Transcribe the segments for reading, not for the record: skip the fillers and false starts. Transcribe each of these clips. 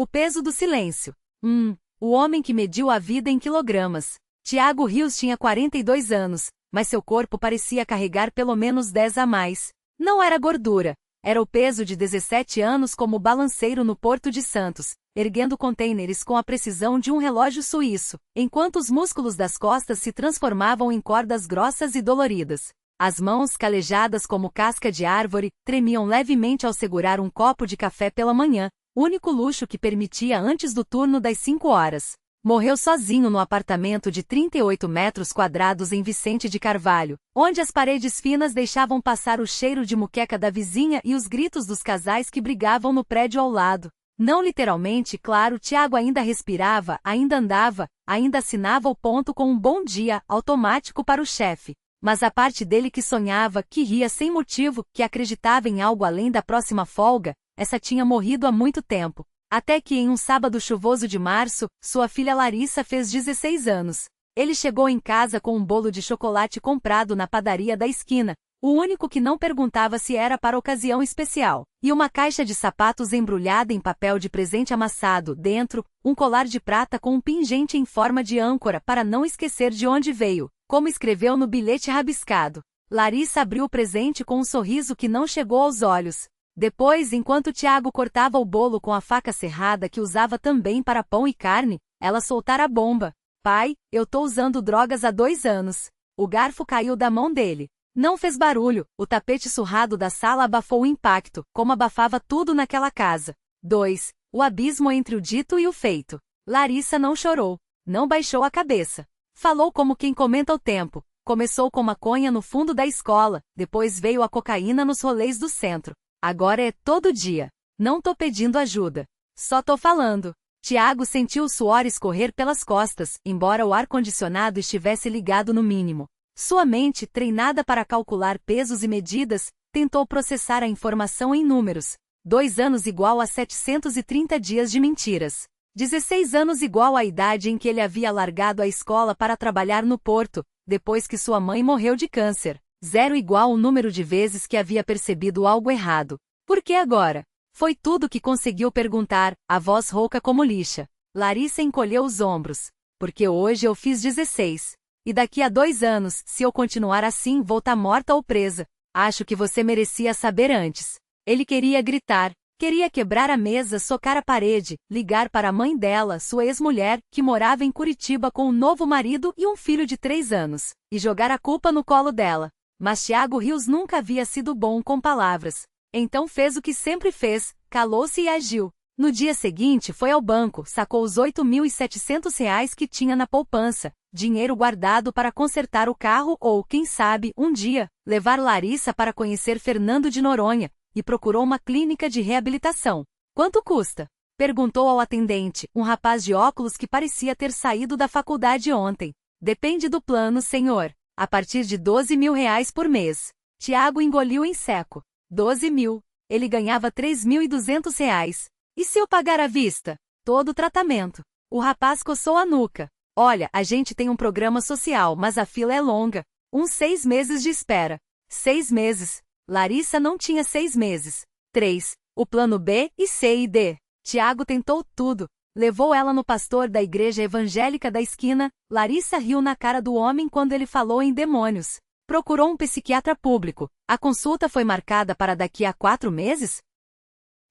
O peso do silêncio. O homem que mediu a vida em quilogramas. Tiago Rios tinha 42 anos, mas seu corpo parecia carregar pelo menos 10 a mais. Não era gordura. Era o peso de 17 anos como balanceiro no Porto de Santos, erguendo contêineres com a precisão de um relógio suíço, enquanto os músculos das costas se transformavam em cordas grossas e doloridas. As mãos, calejadas como casca de árvore, tremiam levemente ao segurar um copo de café pela manhã, único luxo que permitia antes do turno das 5 horas. Morreu sozinho no apartamento de 38 metros quadrados em Vicente de Carvalho, onde as paredes finas deixavam passar o cheiro de muqueca da vizinha e os gritos dos casais que brigavam no prédio ao lado. Não literalmente, claro, Tiago ainda respirava, ainda andava, ainda assinava o ponto com um bom dia automático para o chefe. Mas a parte dele que sonhava, que ria sem motivo, que acreditava em algo além da próxima folga, essa tinha morrido há muito tempo. Até que em um sábado chuvoso de março, sua filha Larissa fez 16 anos. Ele chegou em casa com um bolo de chocolate comprado na padaria da esquina, o único que não perguntava se era para ocasião especial, e uma caixa de sapatos embrulhada em papel de presente amassado, dentro, um colar de prata com um pingente em forma de âncora para não esquecer de onde veio, como escreveu no bilhete rabiscado. Larissa abriu o presente com um sorriso que não chegou aos olhos. Depois, enquanto Tiago cortava o bolo com a faca serrada que usava também para pão e carne, ela soltara a bomba. Pai, eu tô usando drogas há 2 anos. O garfo caiu da mão dele. Não fez barulho, o tapete surrado da sala abafou o impacto, como abafava tudo naquela casa. 2. O abismo entre o dito e o feito. Larissa não chorou. Não baixou a cabeça. Falou como quem comenta o tempo. Começou com maconha no fundo da escola, depois veio a cocaína nos rolês do centro. Agora é todo dia. Não tô pedindo ajuda. Só tô falando. Tiago sentiu o suor escorrer pelas costas, embora o ar-condicionado estivesse ligado no mínimo. Sua mente, treinada para calcular pesos e medidas, tentou processar a informação em números. 2 anos igual a 730 dias de mentiras. 16 anos igual à idade em que ele havia largado a escola para trabalhar no porto, depois que sua mãe morreu de câncer. 0 igual o número de vezes que havia percebido algo errado. Por que agora? Foi tudo que conseguiu perguntar, a voz rouca como lixa. Larissa encolheu os ombros. Porque hoje eu fiz 16. E daqui a 2 anos, se eu continuar assim, vou estar morta ou presa. Acho que você merecia saber antes. Ele queria gritar. Queria quebrar a mesa, socar a parede, ligar para a mãe dela, sua ex-mulher, que morava em Curitiba com um novo marido e um filho de 3 anos, e jogar a culpa no colo dela. Mas Tiago Rios nunca havia sido bom com palavras. Então fez o que sempre fez, calou-se e agiu. No dia seguinte foi ao banco, sacou os R$ 8.700 que tinha na poupança, dinheiro guardado para consertar o carro ou, quem sabe, um dia, levar Larissa para conhecer Fernando de Noronha, e procurou uma clínica de reabilitação. Quanto custa? Perguntou ao atendente, um rapaz de óculos que parecia ter saído da faculdade ontem. Depende do plano, senhor. A partir de R$ 12.000 por mês. Tiago engoliu em seco. 12 mil. Ele ganhava R$ 3.200. E se eu pagar à vista? Todo o tratamento. O rapaz coçou a nuca. Olha, a gente tem um programa social, mas a fila é longa. Uns 6 meses de espera. 6 meses. Larissa não tinha 6 meses. 3. O plano B e C e D. Tiago tentou tudo. Levou ela no pastor da igreja evangélica da esquina. Larissa riu na cara do homem quando ele falou em demônios. Procurou um psiquiatra público. A consulta foi marcada para daqui a 4 meses?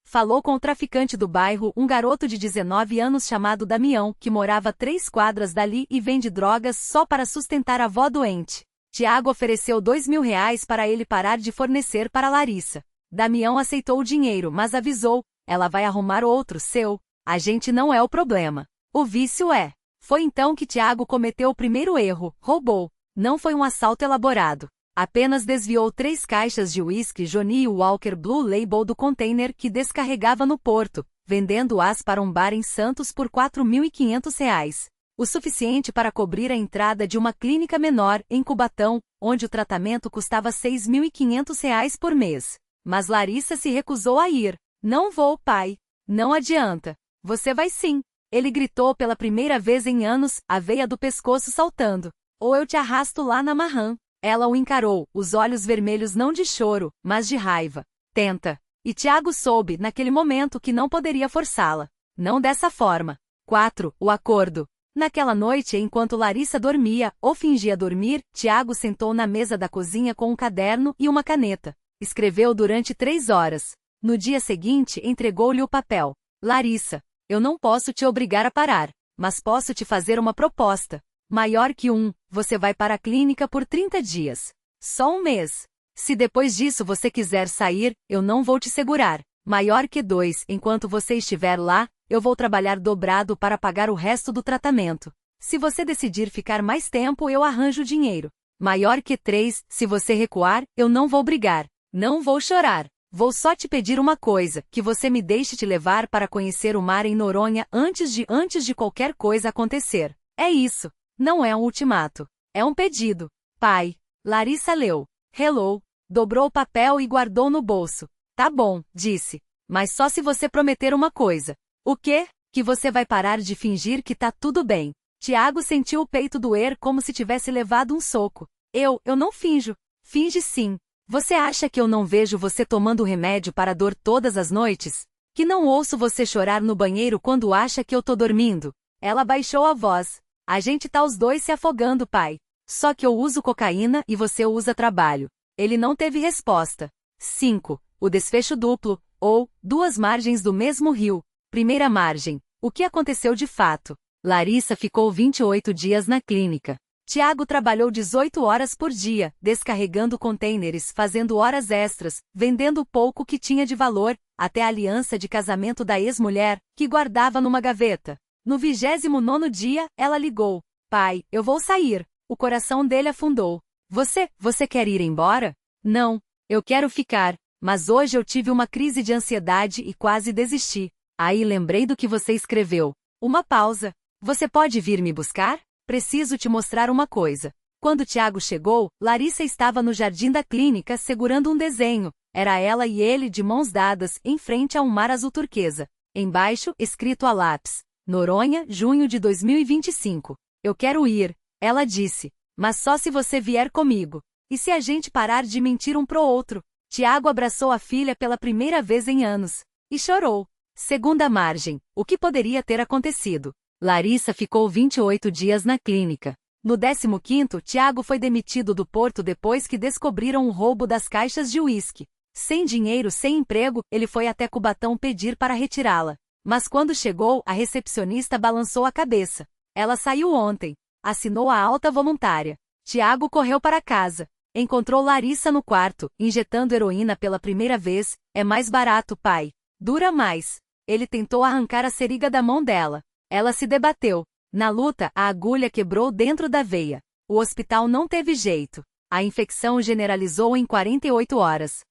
Falou com o traficante do bairro, um garoto de 19 anos chamado Damião, que morava 3 quadras dali e vende drogas só para sustentar a avó doente. Tiago ofereceu R$ 2.000 para ele parar de fornecer para Larissa. Damião aceitou o dinheiro, mas avisou, ela vai arrumar outro, seu. A gente não é o problema. O vício é. Foi então que Tiago cometeu o primeiro erro, roubou. Não foi um assalto elaborado. Apenas desviou 3 caixas de uísque Johnnie Walker Blue Label do container que descarregava no porto, vendendo-as para um bar em Santos por R$ 4.500. O suficiente para cobrir a entrada de uma clínica menor, em Cubatão, onde o tratamento custava R$ 6.500 por mês. Mas Larissa se recusou a ir. Não vou, pai. Não adianta. Você vai sim. Ele gritou pela primeira vez em anos, a veia do pescoço saltando. Ou eu te arrasto lá na marrã. Ela o encarou, os olhos vermelhos não de choro, mas de raiva. Tenta. E Tiago soube, naquele momento, que não poderia forçá-la. Não dessa forma. 4. O acordo. Naquela noite, enquanto Larissa dormia, ou fingia dormir, Tiago sentou na mesa da cozinha com um caderno e uma caneta. Escreveu durante 3 horas. No dia seguinte, entregou-lhe o papel. Larissa, eu não posso te obrigar a parar, mas posso te fazer uma proposta. Maior que você vai para a clínica por 30 dias. Só um mês. Se depois disso você quiser sair, eu não vou te segurar. Maior que 2, enquanto você estiver lá, eu vou trabalhar dobrado para pagar o resto do tratamento. Se você decidir ficar mais tempo, eu arranjo dinheiro. Maior que 3, se você recuar, eu não vou brigar. Não vou chorar. Vou só te pedir uma coisa, que você me deixe te levar para conhecer o mar em Noronha antes de qualquer coisa acontecer. É isso. Não é um ultimato. É um pedido. Pai. Larissa leu. Hello. Dobrou o papel e guardou no bolso. Tá bom, disse. Mas só se você prometer uma coisa. O quê? Que você vai parar de fingir que tá tudo bem. Tiago sentiu o peito doer como se tivesse levado um soco. Eu não finjo. Finge sim. Você acha que eu não vejo você tomando remédio para a dor todas as noites? Que não ouço você chorar no banheiro quando acha que eu tô dormindo? Ela baixou a voz. A gente tá os dois se afogando, pai. Só que eu uso cocaína e você usa trabalho. Ele não teve resposta. 5. O desfecho duplo, ou 2 margens do mesmo rio. Primeira margem. O que aconteceu de fato? Larissa ficou 28 dias na clínica. Tiago trabalhou 18 horas por dia, descarregando contêineres, fazendo horas extras, vendendo o pouco que tinha de valor, até a aliança de casamento da ex-mulher, que guardava numa gaveta. No 29º dia, ela ligou. Pai, eu vou sair. O coração dele afundou. Você quer ir embora? Não, eu quero ficar, mas hoje eu tive uma crise de ansiedade e quase desisti. Aí lembrei do que você escreveu. Uma pausa. Você pode vir me buscar? Preciso te mostrar uma coisa. Quando Tiago chegou, Larissa estava no jardim da clínica segurando um desenho. Era ela e ele de mãos dadas, em frente a um mar azul turquesa. Embaixo, escrito a lápis. Noronha, junho de 2025. Eu quero ir, ela disse. Mas só se você vier comigo. E se a gente parar de mentir um pro outro? Tiago abraçou a filha pela primeira vez em anos. E chorou. Segunda margem. O que poderia ter acontecido? Larissa ficou 28 dias na clínica. No 15º, Tiago foi demitido do porto depois que descobriram o roubo das caixas de uísque. Sem dinheiro, sem emprego, ele foi até Cubatão pedir para retirá-la. Mas quando chegou, a recepcionista balançou a cabeça. Ela saiu ontem. Assinou a alta voluntária. Tiago correu para casa. Encontrou Larissa no quarto, injetando heroína pela primeira vez. É mais barato, pai. Dura mais. Ele tentou arrancar a seringa da mão dela. Ela se debateu. Na luta, a agulha quebrou dentro da veia. O hospital não teve jeito. A infecção generalizou em 48 horas.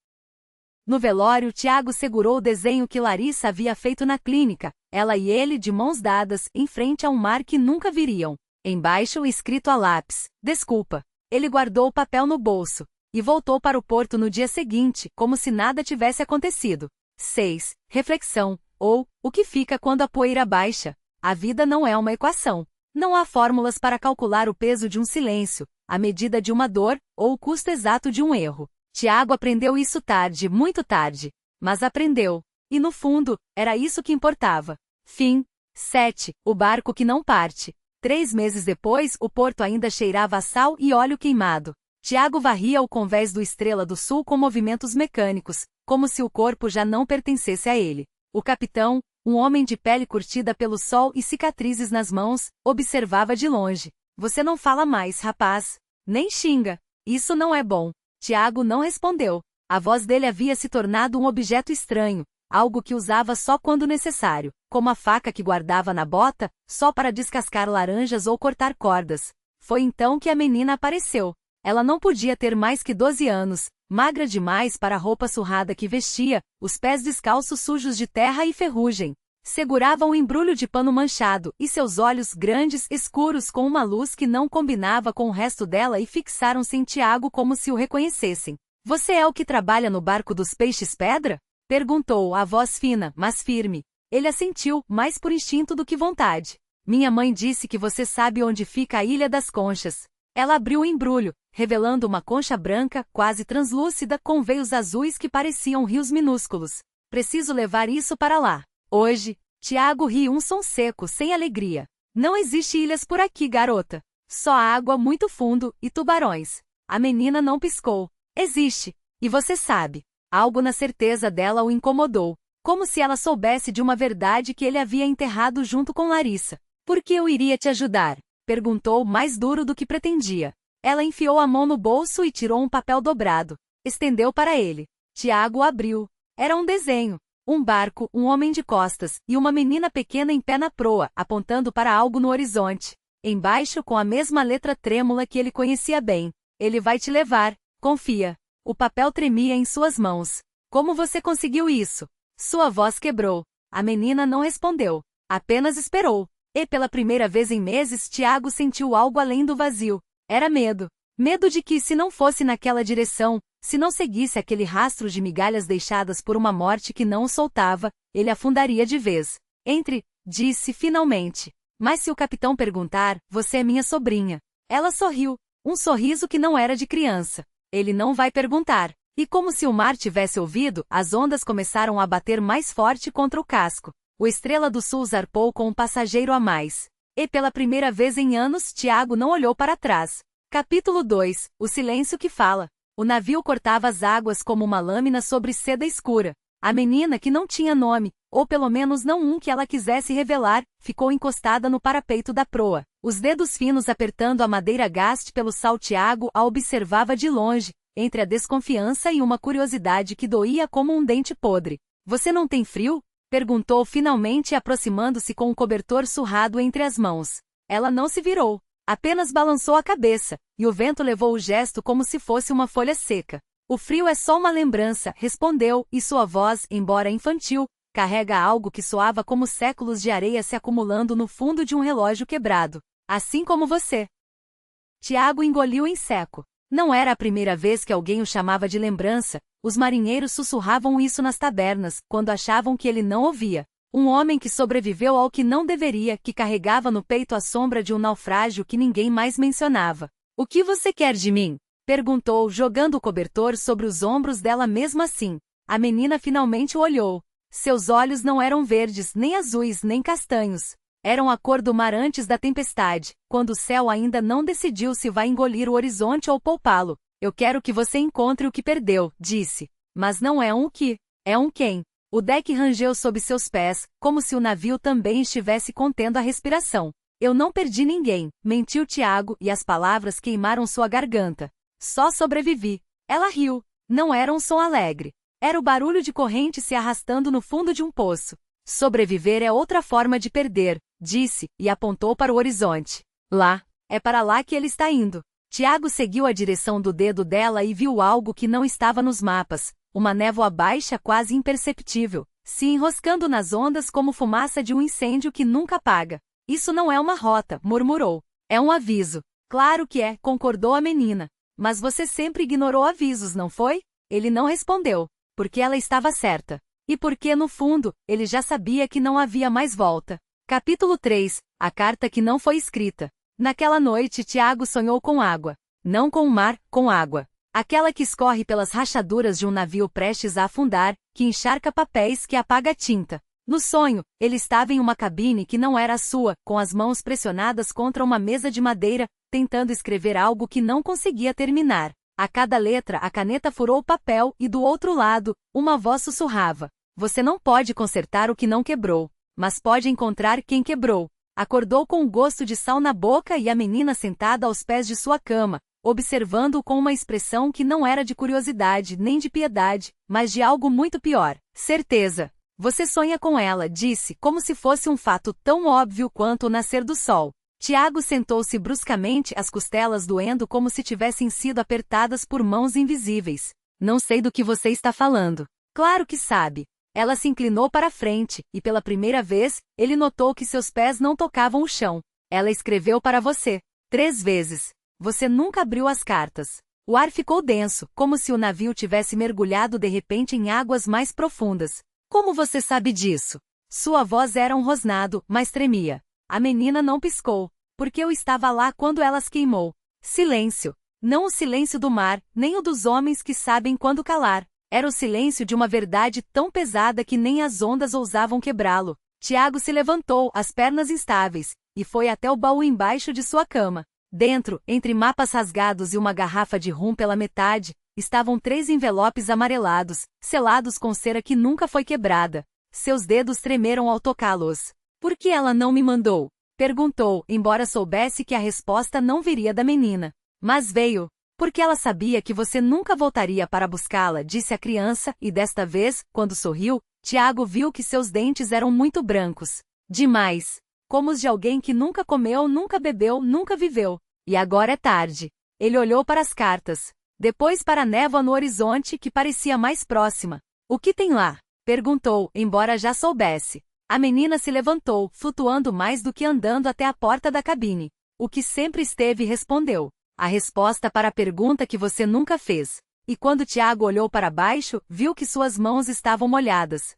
No velório, Tiago segurou o desenho que Larissa havia feito na clínica, ela e ele de mãos dadas, em frente a um mar que nunca viriam. Embaixo, escrito a lápis, desculpa. Ele guardou o papel no bolso. E voltou para o porto no dia seguinte, como se nada tivesse acontecido. 6. Reflexão. Ou, o que fica quando a poeira baixa? A vida não é uma equação. Não há fórmulas para calcular o peso de um silêncio, a medida de uma dor, ou o custo exato de um erro. Tiago aprendeu isso tarde, muito tarde. Mas aprendeu. E no fundo, era isso que importava. Fim. 7. O barco que não parte. 3 meses depois, o porto ainda cheirava a sal e óleo queimado. Tiago varria o convés do Estrela do Sul com movimentos mecânicos, como se o corpo já não pertencesse a ele. O capitão, um homem de pele curtida pelo sol e cicatrizes nas mãos, observava de longe. Você não fala mais, rapaz. Nem xinga. Isso não é bom. Tiago não respondeu. A voz dele havia se tornado um objeto estranho, algo que usava só quando necessário, como a faca que guardava na bota, só para descascar laranjas ou cortar cordas. Foi então que a menina apareceu. Ela não podia ter mais que 12 anos, magra demais para a roupa surrada que vestia, os pés descalços sujos de terra e ferrugem. Segurava um embrulho de pano manchado, e seus olhos grandes, escuros com uma luz que não combinava com o resto dela e fixaram-se em Tiago como se o reconhecessem. Você é o que trabalha no barco dos peixes-pedra? Perguntou, a voz fina, mas firme. Ele assentiu, mais por instinto do que vontade. Minha mãe disse que você sabe onde fica a Ilha das Conchas. Ela abriu o embrulho, revelando uma concha branca, quase translúcida, com veios azuis que pareciam rios minúsculos. Preciso levar isso para lá. Hoje. Tiago riu um som seco, sem alegria. Não existe ilhas por aqui, garota. Só água muito fundo e tubarões. A menina não piscou. Existe. E você sabe. Algo na certeza dela o incomodou. Como se ela soubesse de uma verdade que ele havia enterrado junto com Larissa. Por que eu iria te ajudar? Perguntou mais duro do que pretendia. Ela enfiou a mão no bolso e tirou um papel dobrado. Estendeu para ele. Tiago abriu. Era um desenho. Um barco, um homem de costas, e uma menina pequena em pé na proa, apontando para algo no horizonte. Embaixo, com a mesma letra trêmula que ele conhecia bem. Ele vai te levar, confia. O papel tremia em suas mãos. Como você conseguiu isso? Sua voz quebrou. A menina não respondeu. Apenas esperou. E pela primeira vez em meses, Tiago sentiu algo além do vazio. Era medo. Medo de que, se não fosse naquela direção, se não seguisse aquele rastro de migalhas deixadas por uma morte que não o soltava, ele afundaria de vez. Entre, disse finalmente. Mas se o capitão perguntar, você é minha sobrinha. Ela sorriu. Um sorriso que não era de criança. Ele não vai perguntar. E como se o mar tivesse ouvido, as ondas começaram a bater mais forte contra o casco. O Estrela do Sul zarpou com um passageiro a mais. E pela primeira vez em anos, Tiago não olhou para trás. Capítulo 2. O silêncio que fala. O navio cortava as águas como uma lâmina sobre seda escura. A menina, que não tinha nome, ou pelo menos não um que ela quisesse revelar, ficou encostada no parapeito da proa. Os dedos finos apertando a madeira gaste pelo sal. Tiago a observava de longe, entre a desconfiança e uma curiosidade que doía como um dente podre. Você não tem frio? Perguntou finalmente, aproximando-se com um cobertor surrado entre as mãos. Ela não se virou. Apenas balançou a cabeça, e o vento levou o gesto como se fosse uma folha seca. O frio é só uma lembrança, respondeu, e sua voz, embora infantil, carrega algo que soava como séculos de areia se acumulando no fundo de um relógio quebrado. Assim como você. Tiago engoliu em seco. Não era a primeira vez que alguém o chamava de lembrança. Os marinheiros sussurravam isso nas tabernas, quando achavam que ele não ouvia. Um homem que sobreviveu ao que não deveria, que carregava no peito a sombra de um naufrágio que ninguém mais mencionava. O que você quer de mim? Perguntou, jogando o cobertor sobre os ombros dela mesmo assim. A menina finalmente o olhou. Seus olhos não eram verdes, nem azuis, nem castanhos. Eram a cor do mar antes da tempestade, quando o céu ainda não decidiu se vai engolir o horizonte ou poupá-lo. Eu quero que você encontre o que perdeu, disse. Mas não é um o que, é um quem. O deck rangeu sob seus pés, como se o navio também estivesse contendo a respiração. Eu não perdi ninguém, mentiu Tiago, e as palavras queimaram sua garganta. Só sobrevivi. Ela riu. Não era um som alegre. Era o barulho de corrente se arrastando no fundo de um poço. Sobreviver é outra forma de perder, disse, e apontou para o horizonte. Lá. É para lá que ele está indo. Tiago seguiu a direção do dedo dela e viu algo que não estava nos mapas. Uma névoa baixa quase imperceptível, se enroscando nas ondas como fumaça de um incêndio que nunca apaga. Isso não é uma rota, murmurou. É um aviso. Claro que é, concordou a menina. Mas você sempre ignorou avisos, não foi? Ele não respondeu. Porque ela estava certa. E porque, no fundo, ele já sabia que não havia mais volta. Capítulo 3. A carta que não foi escrita. Naquela noite, Tiago sonhou com água. Não com o mar, com água. Aquela que escorre pelas rachaduras de um navio prestes a afundar, que encharca papéis, que apaga a tinta. No sonho, ele estava em uma cabine que não era a sua, com as mãos pressionadas contra uma mesa de madeira, tentando escrever algo que não conseguia terminar. A cada letra, a caneta furou o papel, e do outro lado, uma voz sussurrava. Você não pode consertar o que não quebrou, mas pode encontrar quem quebrou. Acordou com o gosto de sal na boca e a menina sentada aos pés de sua cama, observando-o com uma expressão que não era de curiosidade nem de piedade, mas de algo muito pior. Certeza. Você sonha com ela, disse, como se fosse um fato tão óbvio quanto o nascer do sol. Tiago sentou-se bruscamente, as costelas doendo como se tivessem sido apertadas por mãos invisíveis. Não sei do que você está falando. Claro que sabe. Ela se inclinou para a frente, e pela primeira vez, ele notou que seus pés não tocavam o chão. Ela escreveu para você. 3 vezes. Você nunca abriu as cartas. O ar ficou denso, como se o navio tivesse mergulhado de repente em águas mais profundas. Como você sabe disso? Sua voz era um rosnado, mas tremia. A menina não piscou, porque eu estava lá quando elas queimou. Silêncio. Não o silêncio do mar, nem o dos homens que sabem quando calar. Era o silêncio de uma verdade tão pesada que nem as ondas ousavam quebrá-lo. Tiago se levantou, as pernas instáveis, e foi até o baú embaixo de sua cama. Dentro, entre mapas rasgados e uma garrafa de rum pela metade, estavam 3 envelopes amarelados, selados com cera que nunca foi quebrada. Seus dedos tremeram ao tocá-los. Por que ela não me mandou? Perguntou, embora soubesse que a resposta não viria da menina. Mas veio. Porque ela sabia que você nunca voltaria para buscá-la, disse a criança, e desta vez, quando sorriu, Tiago viu que seus dentes eram muito brancos. Demais. Como os de alguém que nunca comeu, nunca bebeu, nunca viveu. E agora é tarde. Ele olhou para as cartas. Depois para a névoa no horizonte que parecia mais próxima. O que tem lá? Perguntou, embora já soubesse. A menina se levantou, flutuando mais do que andando até a porta da cabine. O que sempre esteve respondeu. A resposta para a pergunta que você nunca fez. E quando Tiago olhou para baixo, viu que suas mãos estavam molhadas.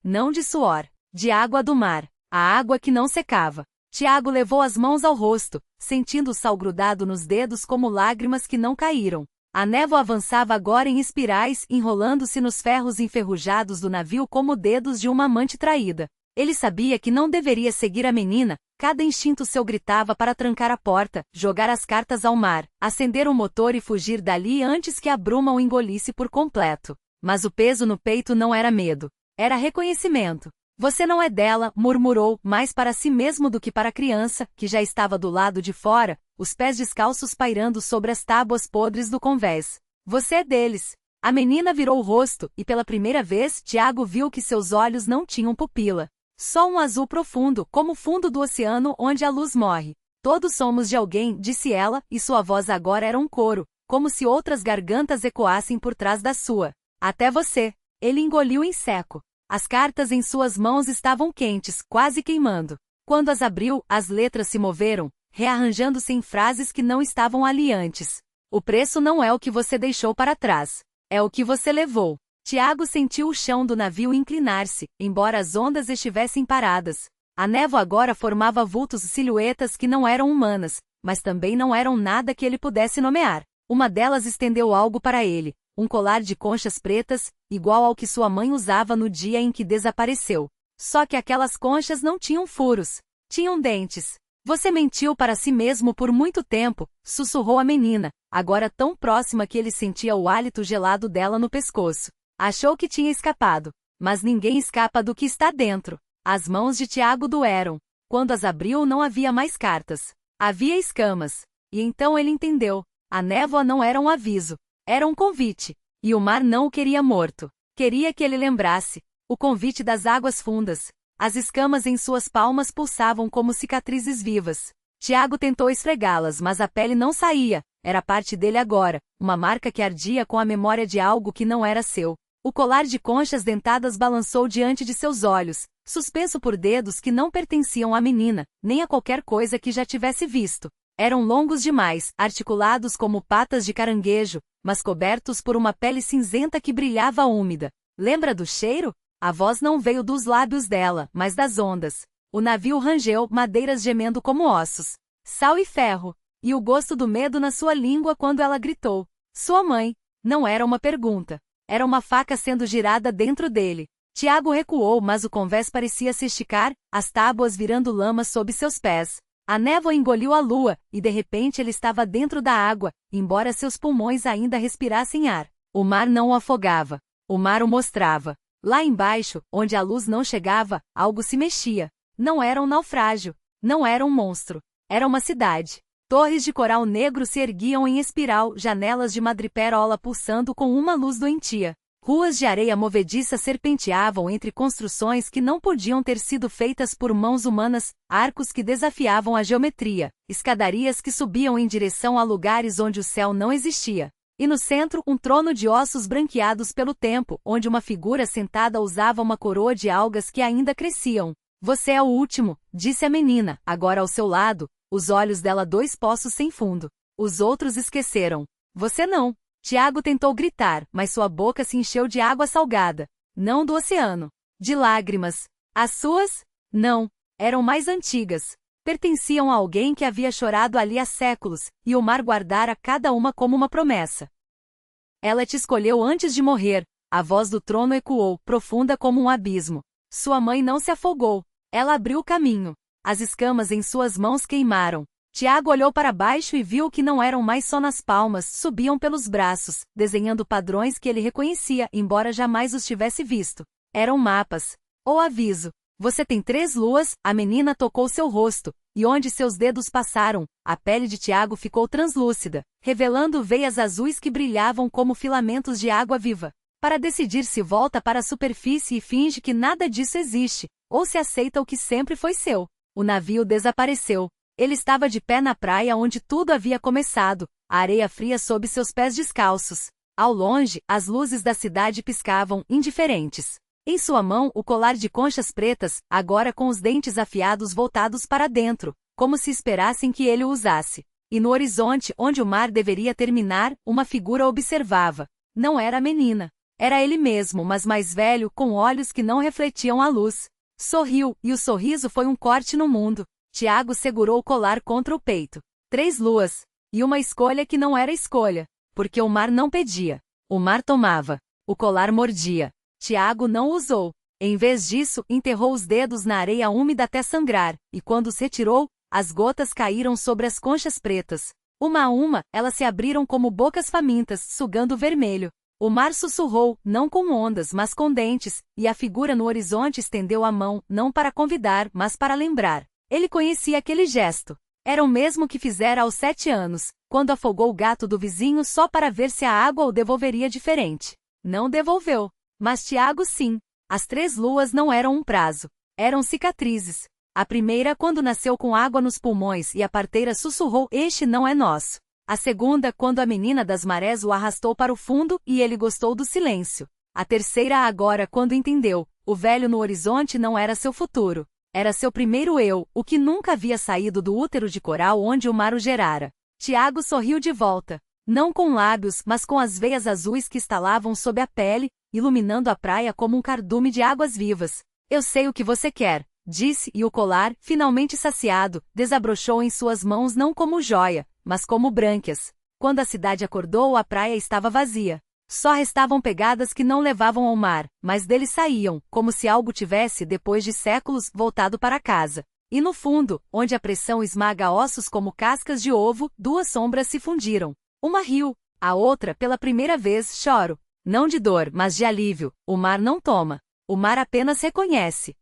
Não de suor, de água do mar, a água que não secava. Tiago levou as mãos ao rosto, sentindo o sal grudado nos dedos como lágrimas que não caíram. A névoa avançava agora em espirais, enrolando-se nos ferros enferrujados do navio como dedos de uma amante traída. Ele sabia que não deveria seguir a menina, cada instinto seu gritava para trancar a porta, jogar as cartas ao mar, acender o motor e fugir dali antes que a bruma o engolisse por completo. Mas o peso no peito não era medo. Era reconhecimento. Você não é dela, murmurou, mais para si mesmo do que para a criança, que já estava do lado de fora, os pés descalços pairando sobre as tábuas podres do convés. Você é deles. A menina virou o rosto, e pela primeira vez Tiago viu que seus olhos não tinham pupila. Só um azul profundo, como o fundo do oceano onde a luz morre. Todos somos de alguém, disse ela, e sua voz agora era um coro, como se outras gargantas ecoassem por trás da sua. Até você. Ele engoliu em seco. As cartas em suas mãos estavam quentes, quase queimando. Quando as abriu, as letras se moveram, rearranjando-se em frases que não estavam ali antes. O preço não é o que você deixou para trás. É o que você levou. Tiago sentiu o chão do navio inclinar-se, embora as ondas estivessem paradas. A névoa agora formava vultos e silhuetas que não eram humanas, mas também não eram nada que ele pudesse nomear. Uma delas estendeu algo para ele. Um colar de conchas pretas, igual ao que sua mãe usava no dia em que desapareceu. Só que aquelas conchas não tinham furos. Tinham dentes. Você mentiu para si mesmo por muito tempo, sussurrou a menina, agora tão próxima que ele sentia o hálito gelado dela no pescoço. Achou que tinha escapado. Mas ninguém escapa do que está dentro. As mãos de Tiago doeram. Quando as abriu não havia mais cartas. Havia escamas. E então ele entendeu. A névoa não era um aviso. Era um convite. E o mar não o queria morto. Queria que ele lembrasse. O convite das águas fundas. As escamas em suas palmas pulsavam como cicatrizes vivas. Tiago tentou esfregá-las, mas a pele não saía. Era parte dele agora. Uma marca que ardia com a memória de algo que não era seu. O colar de conchas dentadas balançou diante de seus olhos, suspenso por dedos que não pertenciam à menina, nem a qualquer coisa que já tivesse visto. Eram longos demais, articulados como patas de caranguejo, mas cobertos por uma pele cinzenta que brilhava úmida. Lembra do cheiro? A voz não veio dos lábios dela, mas das ondas. O navio rangeu, madeiras gemendo como ossos. Sal e ferro. E o gosto do medo na sua língua quando ela gritou. Sua mãe. Não era uma pergunta. Era uma faca sendo girada dentro dele. Tiago recuou, mas o convés parecia se esticar, as tábuas virando lama sob seus pés. A névoa engoliu a lua, e de repente ele estava dentro da água, embora seus pulmões ainda respirassem ar. O mar não o afogava. O mar o mostrava. Lá embaixo, onde a luz não chegava, algo se mexia. Não era um naufrágio. Não era um monstro. Era uma cidade. Torres de coral negro se erguiam em espiral, janelas de madrepérola pulsando com uma luz doentia. Ruas de areia movediça serpenteavam entre construções que não podiam ter sido feitas por mãos humanas, arcos que desafiavam a geometria, escadarias que subiam em direção a lugares onde o céu não existia. E no centro, um trono de ossos branqueados pelo tempo, onde uma figura sentada usava uma coroa de algas que ainda cresciam. Você é o último, disse a menina, agora ao seu lado, os olhos dela 2 poços sem fundo. Os outros esqueceram. Você não. Tiago tentou gritar, mas sua boca se encheu de água salgada. Não do oceano. De lágrimas. As suas? Não. Eram mais antigas. Pertenciam a alguém que havia chorado ali há séculos, e o mar guardara cada uma como uma promessa. Ela te escolheu antes de morrer. A voz do trono ecoou, profunda como um abismo. Sua mãe não se afogou. Ela abriu o caminho. As escamas em suas mãos queimaram. Tiago olhou para baixo e viu que não eram mais só nas palmas, subiam pelos braços, desenhando padrões que ele reconhecia, embora jamais os tivesse visto. Eram mapas. O aviso. Você tem 3 luas. A menina tocou seu rosto, e onde seus dedos passaram, a pele de Tiago ficou translúcida, revelando veias azuis que brilhavam como filamentos de água viva. Para decidir se volta para a superfície e finge que nada disso existe, ou se aceita o que sempre foi seu. O navio desapareceu. Ele estava de pé na praia onde tudo havia começado, a areia fria sob seus pés descalços. Ao longe, as luzes da cidade piscavam, indiferentes. Em sua mão, o colar de conchas pretas, agora com os dentes afiados voltados para dentro, como se esperassem que ele o usasse. E no horizonte, onde o mar deveria terminar, uma figura observava. Não era a menina. Era ele mesmo, mas mais velho, com olhos que não refletiam a luz. Sorriu, e o sorriso foi um corte no mundo. Tiago segurou o colar contra o peito. 3 luas. E uma escolha que não era escolha. Porque o mar não pedia. O mar tomava. O colar mordia. Tiago não usou. Em vez disso, enterrou os dedos na areia úmida até sangrar, e quando os retirou, as gotas caíram sobre as conchas pretas. Uma a uma, elas se abriram como bocas famintas, sugando o vermelho. O mar sussurrou, não com ondas, mas com dentes, e a figura no horizonte estendeu a mão, não para convidar, mas para lembrar. Ele conhecia aquele gesto. Era o mesmo que fizera aos 7 anos, quando afogou o gato do vizinho só para ver se a água o devolveria diferente. Não devolveu. Mas Tiago sim. As 3 luas não eram um prazo. Eram cicatrizes. A primeira quando nasceu com água nos pulmões e a parteira sussurrou, este não é nosso. A segunda quando a menina das marés o arrastou para o fundo e ele gostou do silêncio. A terceira agora quando entendeu, o velho no horizonte não era seu futuro. Era seu primeiro eu, o que nunca havia saído do útero de coral onde o mar o gerara. Tiago sorriu de volta. Não com lábios, mas com as veias azuis que estalavam sob a pele, iluminando a praia como um cardume de águas vivas. Eu sei o que você quer, disse, e o colar, finalmente saciado, desabrochou em suas mãos não como joia, mas como brânquias. Quando a cidade acordou, a praia estava vazia. Só restavam pegadas que não levavam ao mar, mas dele saíam, como se algo tivesse, depois de séculos, voltado para casa. E no fundo, onde a pressão esmaga ossos como cascas de ovo, 2 sombras se fundiram. Uma riu, a outra, pela primeira vez, choro. Não de dor, mas de alívio. O mar não toma. O mar apenas reconhece.